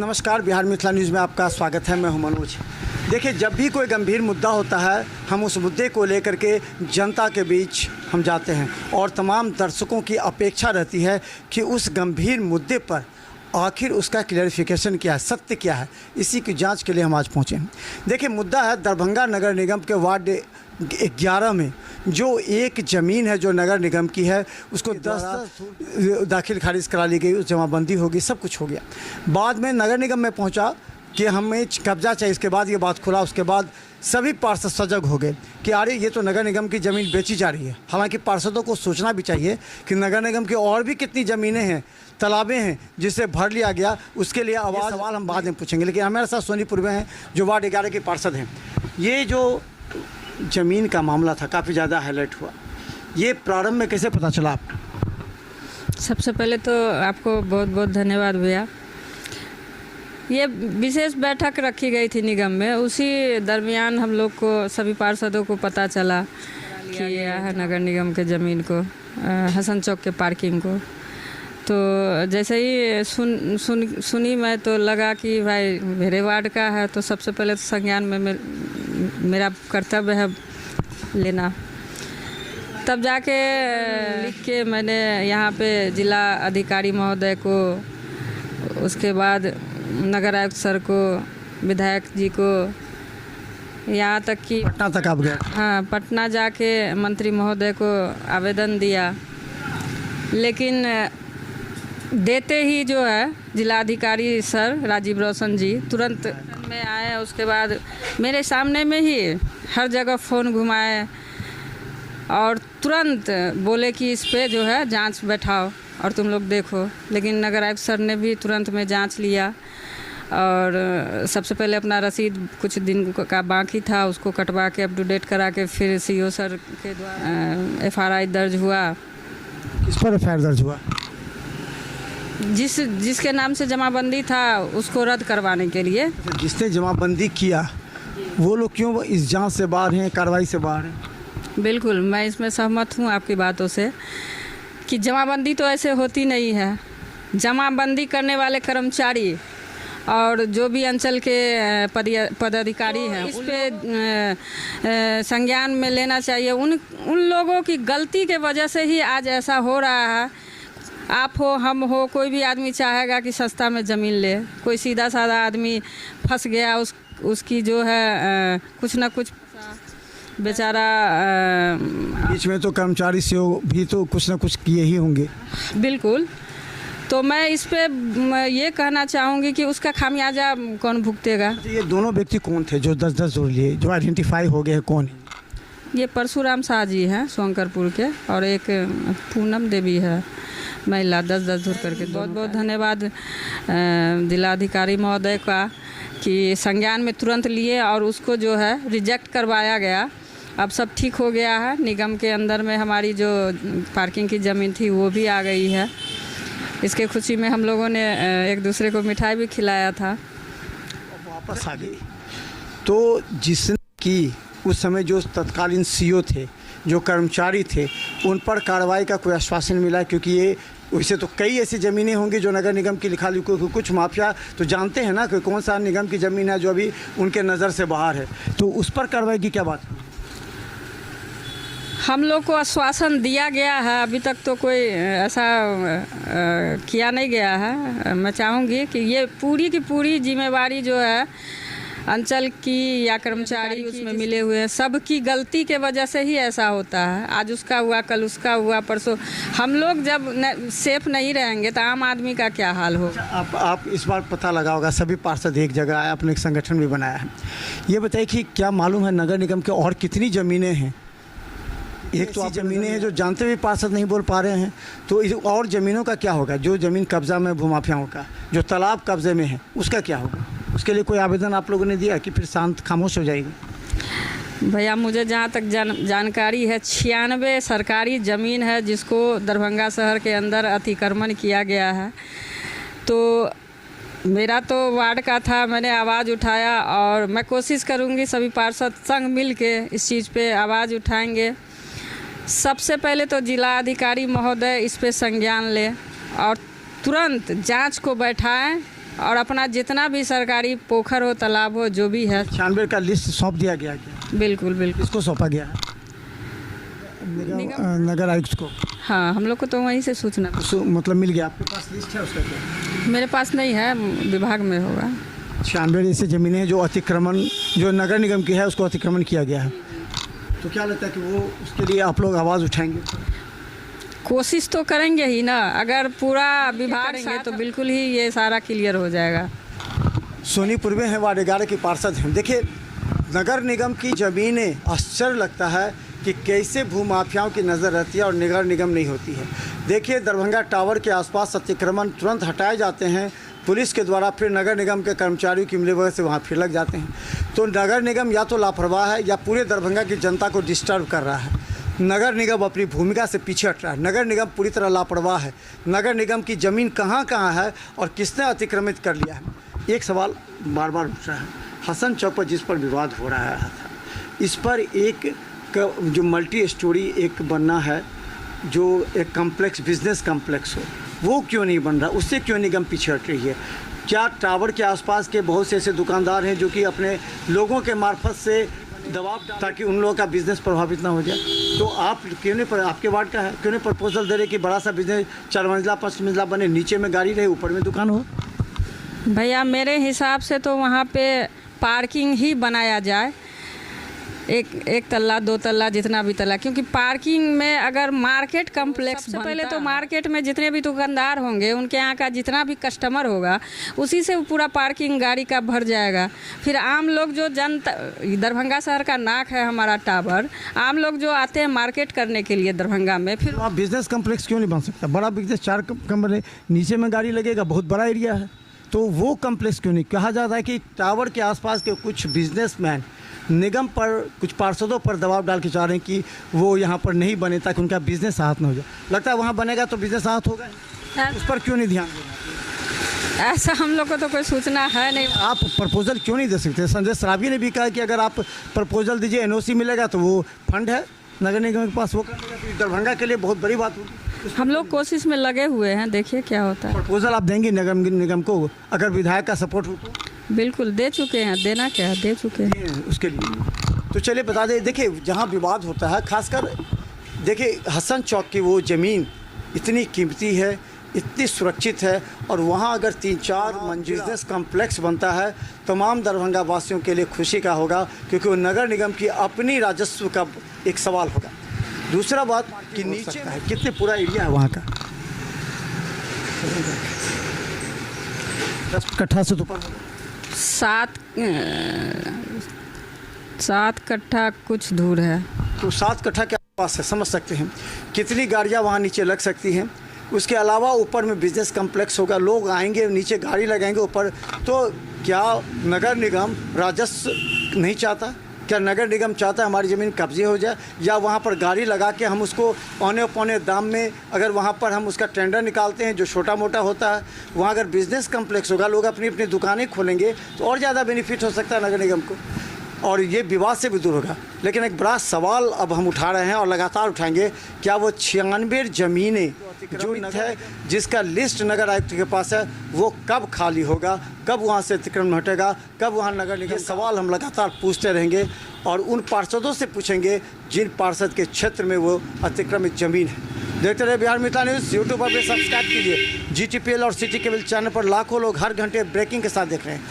नमस्कार, बिहार मिथिला न्यूज़ में आपका स्वागत है। मैं हूं मनोज। देखिए, जब भी कोई गंभीर मुद्दा होता है, हम उस मुद्दे को लेकर के जनता के बीच हम जाते हैं और तमाम दर्शकों की अपेक्षा रहती है कि उस गंभीर मुद्दे पर आखिर उसका क्लैरिफिकेशन क्या है, सत्य क्या है। इसी की जांच के लिए हम आज पहुँचे हैं। देखिए, मुद्दा है दरभंगा नगर निगम के वार्ड 11 में जो एक ज़मीन है जो नगर निगम की है, उसको 10 दाखिल खारिज करा ली गई, उस जमाबंदी होगी, सब कुछ हो गया। बाद में नगर निगम में पहुंचा कि हमें कब्जा चाहिए। इसके बाद ये बात खुला। उसके बाद सभी पार्षद सजग हो गए कि अरे ये तो नगर निगम की ज़मीन बेची जा रही है। हालांकि पार्षदों को सोचना भी चाहिए कि नगर निगम की और भी कितनी ज़मीनें हैं, तालाबें हैं जिसे भर लिया गया। उसके लिए आवाज़ सवाल हम बाद में पूछेंगे। लेकिन हमारे साथ सोनीपुर में हैं जो वार्ड 11 के पार्षद हैं। ये जो ज़मीन का मामला था काफ़ी ज़्यादा हाईलाइट हुआ, ये प्रारंभ में कैसे पता चला आपको? सबसे पहले तो आपको बहुत बहुत धन्यवाद भैया। ये विशेष बैठक रखी गई थी निगम में, उसी दरमियान हम लोग को सभी पार्षदों को पता चला कि यह है नगर निगम के ज़मीन को, हसन चौक के पार्किंग को। तो जैसे ही सुनी मैं तो लगा कि भाई मेरे वार्ड का है, तो सबसे पहले तो संज्ञान में मेरा कर्तव्य है लेना। तब जाके लिख के मैंने यहाँ पे जिला अधिकारी महोदय को, उसके बाद नगर आयुक्त सर को, विधायक जी को, यहाँ तक कि पटना तक आप गए? हाँ, पटना जाके मंत्री महोदय को आवेदन दिया। लेकिन देते ही जो है जिलाधिकारी सर राजीव रोशन जी तुरंत में आए। उसके बाद मेरे सामने में ही हर जगह फ़ोन घुमाए और तुरंत बोले कि इस पे जो है जांच बैठाओ और तुम लोग देखो। लेकिन नगर आयुक्त सर ने भी तुरंत में जांच लिया और सबसे पहले अपना रसीद कुछ दिन का बाकी था उसको कटवा के अप टू डेट करा के फिर सीओ सर के द्वारा FRI दर्ज हुआ। किस पर FIR दर्ज हुआ? जिसके नाम से जमाबंदी था उसको रद्द करवाने के लिए। जिसने जमाबंदी किया वो लोग क्यों इस जांच से बाहर हैं, कार्रवाई से बाहर हैं? बिल्कुल, मैं इसमें सहमत हूँ आपकी बातों से कि जमाबंदी तो ऐसे होती नहीं है। जमाबंदी करने वाले कर्मचारी और जो भी अंचल के पदाधिकारी हैं इस पे संज्ञान में लेना चाहिए। उन लोगों की गलती के वजह से ही आज ऐसा हो रहा है। आप हो, हम हो, कोई भी आदमी चाहेगा कि सस्ता में ज़मीन ले। कोई सीधा साधा आदमी फंस गया, उसकी जो है कुछ ना कुछ बेचारा बीच में तो कर्मचारी से भी तो कुछ ना कुछ किए ही होंगे। बिल्कुल। तो मैं इस पे ये कहना चाहूँगी कि उसका खामियाजा कौन भुगतेगा। ये दोनों व्यक्ति कौन थे जो 10-10 जोड़ लिए, जो आइडेंटिफाई हो गए हैं? कौन? ये परशुराम शाह जी हैं सोनकरपुर के, और एक पूनम देवी है महिला, 10-10 धुर करके। बहुत बहुत धन्यवाद जिलाधिकारी महोदय का कि संज्ञान में तुरंत लिए और उसको जो है रिजेक्ट करवाया गया। अब सब ठीक हो गया है। निगम के अंदर में हमारी जो पार्किंग की ज़मीन थी वो भी आ गई है। इसके खुशी में हम लोगों ने एक दूसरे को मिठाई भी खिलाया था। वापस आ गई। तो जिसने की उस समय जो तत्कालीन CO थे, जो कर्मचारी थे, उन पर कार्रवाई का कोई आश्वासन मिला? क्योंकि ये वैसे तो कई ऐसी ज़मीनें होंगी जो नगर निगम की लिखा लिखी, कुछ माफिया तो जानते हैं ना कि कौन सा निगम की ज़मीन है जो अभी उनके नज़र से बाहर है। तो उस पर कार्रवाई की क्या बात? हम लोग को आश्वासन दिया गया है, अभी तक तो कोई ऐसा किया नहीं गया है। मैं चाहूँगी कि ये पूरी की पूरी जिम्मेवारी जो है अंचल की या कर्मचारी उसमें मिले हुए हैं, सबकी गलती के वजह से ही ऐसा होता है। आज उसका हुआ, कल उसका हुआ, परसों। हम लोग जब सेफ नहीं रहेंगे तो आम आदमी का क्या हाल होगा। आप इस बार पता लगा होगा, सभी पार्षद एक जगह आए, अपने एक संगठन भी बनाया है। ये बताइए कि क्या मालूम है नगर निगम के और कितनी ज़मीनें हैं? एक तो आप ज़मीनें हैं जो जानते हुए पार्षद नहीं बोल पा रहे हैं, तो इस और ज़मीनों का क्या होगा? जो ज़मीन कब्जा में भूमाफियाओं का, जो तालाब कब्जे में है, उसका क्या होगा? उसके लिए कोई आवेदन आप लोगों ने दिया कि फिर शांत खामोश हो जाएगी? भैया, मुझे जहाँ तक जानकारी है 96 सरकारी ज़मीन है जिसको दरभंगा शहर के अंदर अतिक्रमण किया गया है। तो मेरा तो वार्ड का था, मैंने आवाज़ उठाया और मैं कोशिश करूँगी सभी पार्षद संग मिल के इस चीज़ पे आवाज़ उठाएंगे। सबसे पहले तो जिलाधिकारी महोदय इस पे संज्ञान ले और तुरंत जांच को बैठाएं और अपना जितना भी सरकारी पोखर हो, तालाब हो, जो भी है 96 का लिस्ट सौंप दिया गया क्या? बिल्कुल बिल्कुल। इसको सौंपा गया है नगर आयुक्त को? हाँ, हम लोग को तो वहीं से सूचना मतलब मिल गया। आपके पास लिस्ट है उसका क्या? मेरे पास नहीं है, विभाग में होगा। 96 ऐसे ज़मीनें हैं जो अतिक्रमण, जो नगर निगम की है, उसको अतिक्रमण किया गया है। तो क्या लगता है कि वो उसके लिए आप लोग आवाज़ उठाएंगे? कोशिश तो करेंगे ही ना, अगर पूरा विभाग करेंगे तो बिल्कुल ही ये सारा क्लियर हो जाएगा। सोनीपुर में है, वार्ड 11 की पार्षद हैं। देखिए, नगर निगम की ज़मीनें, आश्चर्य लगता है कि कैसे भूमाफियाओं की नज़र रहती है और नगर निगम नहीं होती है। देखिए, दरभंगा टावर के आसपास अतिक्रमण तुरंत हटाए जाते हैं पुलिस के द्वारा, फिर नगर निगम के कर्मचारियों की मिलीभगत से वहाँ फिर लग जाते हैं। तो नगर निगम या तो लापरवाह है या पूरे दरभंगा की जनता को डिस्टर्ब कर रहा है। नगर निगम अपनी भूमिका से पीछे हट रहा है। नगर निगम पूरी तरह लापरवाह है। नगर निगम की ज़मीन कहाँ कहाँ है और किसने अतिक्रमित कर लिया है? एक सवाल बार बार उठ रहा है, हसन चौक पर जिस पर विवाद हो रहा है, इस पर एक जो मल्टी स्टोरी एक बनना है, जो एक कम्प्लेक्स, बिजनेस कम्प्लेक्स हो, वो क्यों नहीं बन रहा? उससे क्यों निगम पीछे हट रही है? क्या टावर के आसपास के बहुत से ऐसे दुकानदार हैं जो कि अपने लोगों के मार्फत से दबाव, ताकि उन लोगों का बिजनेस प्रभावित ना हो जाए? तो आप क्यों नहीं, पर आपके वार्ड का है, क्यों नहीं प्रपोजल दे रहे कि बड़ा सा बिजनेस 4 मंजिला 5 मंजिला बने, नीचे में गाड़ी रहे, ऊपर में दुकान हो? भैया, मेरे हिसाब से तो वहाँ पे पार्किंग ही बनाया जाए, एक तल्ला 2 तल्ला जितना भी तल्ला, क्योंकि पार्किंग में अगर मार्केट कम्प्लेक्स, सबसे पहले तो मार्केट में जितने भी दुकानदार होंगे, उनके यहाँ का जितना भी कस्टमर होगा, उसी से पूरा पार्किंग गाड़ी का भर जाएगा। फिर आम लोग जो जनता, दरभंगा शहर का नाक है हमारा टावर, आम लोग जो आते हैं मार्केट करने के लिए दरभंगा में, फिर वहाँ बिजनेस कम्प्लेक्स क्यों नहीं बन सकता? बड़ा बिजनेस, 4 कमरे, नीचे में गाड़ी लगेगा, बहुत बड़ा एरिया है, तो वो कम्प्लेक्स क्यों नहीं? कहा जाता है कि टावर के आसपास के कुछ बिजनेसमैन निगम पर, कुछ पार्षदों पर दबाव डाल के चाह रहे हैं कि वो यहाँ पर नहीं बने ताकि उनका बिजनेस हाथ न हो जाए। लगता है वहाँ बनेगा तो बिजनेस हाथ होगा, उस पर क्यों नहीं ध्यान देना? ऐसा हम लोग को तो कोई सूचना है नहीं। आप प्रपोजल क्यों नहीं दे सकते? संजय सराबी ने भी कहा कि अगर आप प्रपोजल दीजिए, एनओसी मिलेगा तो वो फंड है नगर निगम के पास, वो कर देगा, तो दरभंगा के लिए बहुत बड़ी बात होगी। हम लोग कोशिश में लगे हुए हैं, देखिए क्या होता है। प्रपोजल आप देंगे नगर निगम को अगर विधायक का सपोर्ट हो तो? बिल्कुल दे चुके हैं, देना क्या है, दे चुके हैं उसके लिए। तो चलिए बता दें, देखिए जहाँ विवाद होता है, खासकर देखिए हसन चौक की वो ज़मीन इतनी कीमती है, इतनी सुरक्षित है, और वहाँ अगर 3-4 मंजिल बिजनेस कम्प्लेक्स बनता है, तमाम दरभंगा वासियों के लिए खुशी का होगा, क्योंकि वो नगर निगम की अपनी राजस्व का एक सवाल होगा। दूसरा बात कि नीचे है, कितने पूरा एरिया है वहाँ का, 10 कट्ठा से तो ऊपर, 7 कट्ठा कुछ दूर है। तो 7 कट्ठा के आसपास है, समझ सकते हैं कितनी गाड़ियाँ वहाँ नीचे लग सकती हैं। उसके अलावा ऊपर में बिजनेस कम्प्लेक्स होगा, लोग आएंगे, नीचे गाड़ी लगाएंगे ऊपर। तो क्या नगर निगम राजस्व नहीं चाहता? क्या नगर निगम चाहता है हमारी ज़मीन कब्जे हो जाए, या वहाँ पर गाड़ी लगा के हम उसको पौने दाम में, अगर वहाँ पर हम उसका टेंडर निकालते हैं जो छोटा मोटा होता है, वहाँ अगर बिज़नेस कम्प्लेक्स होगा, लोग अपनी अपनी दुकानें खोलेंगे, तो और ज़्यादा बेनिफिट हो सकता है नगर निगम को, और ये विवाद से भी दूर होगा। लेकिन एक बड़ा सवाल अब हम उठा रहे हैं और लगातार उठाएंगे, क्या वो 96 ज़मीनें जो है, जिसका लिस्ट नगर आयुक्त के पास है, वो कब खाली होगा, कब वहाँ से अतिक्रमण हटेगा, कब वहाँ नगर निगम? सवाल हम लगातार पूछते रहेंगे और उन पार्षदों से पूछेंगे जिन पार्षद के क्षेत्र में वो अतिक्रमित ज़मीन है। देखते रहे बिहार मिथिला न्यूज़। यूट्यूब पर सब्सक्राइब कीजिए। GTPL और सिटी केबल चैनल पर लाखों लोग हर घंटे ब्रेकिंग के साथ देख रहे हैं।